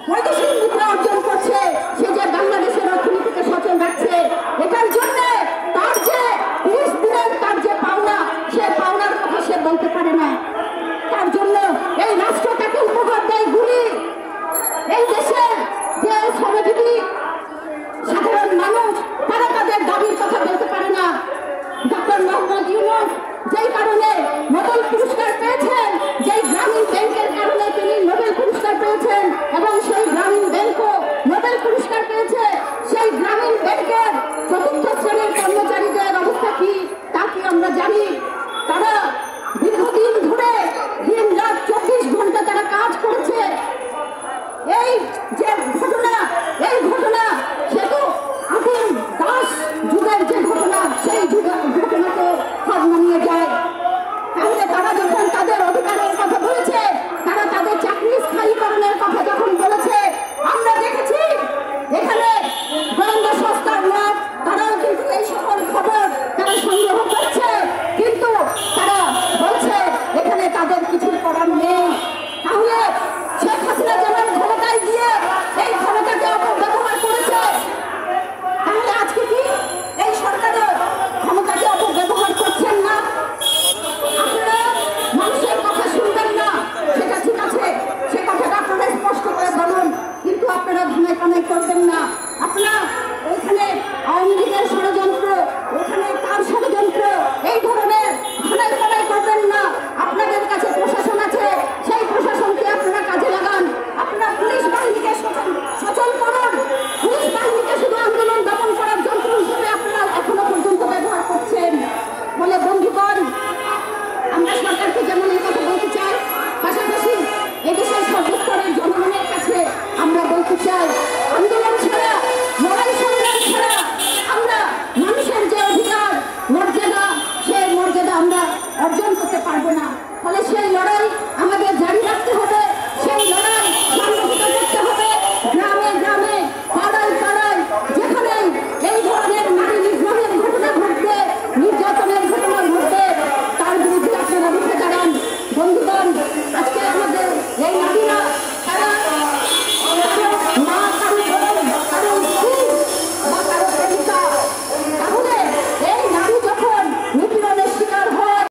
বৈদেশিক মুদ্রা অর্জন করছে, সে যে বাংলাদেশের অর্থনীতিকে সচল রাখছে, এটার জন্য তার যে 30 দিনের তার যে পাওনা, সে পাওনার কথা সে বলতে পারে না। তার জন্য এই রাষ্ট্র তাকে উপহার দেয় গুলি। এই দেশের যে শ্রমজীবী সাধারণ মানুষ, তারা তাদের দাবির কথা বলতে পারে না। ডক্টর মোহাম্মদ ইউনূস যেই কারণে নোবেল পুরস্কার পেয়েছেন, যেই গ্রামীণ ব্যাংকের কারণে তিনি নোবেল পুরস্কার পেয়েছেন, এবং সেই গ্রামীণ ব্যাংকও নোবেল পুরস্কার পেয়েছে, সেই গ্রামীণ ব্যাংকের 4র্থ শ্রেণীর কর্মচারীদের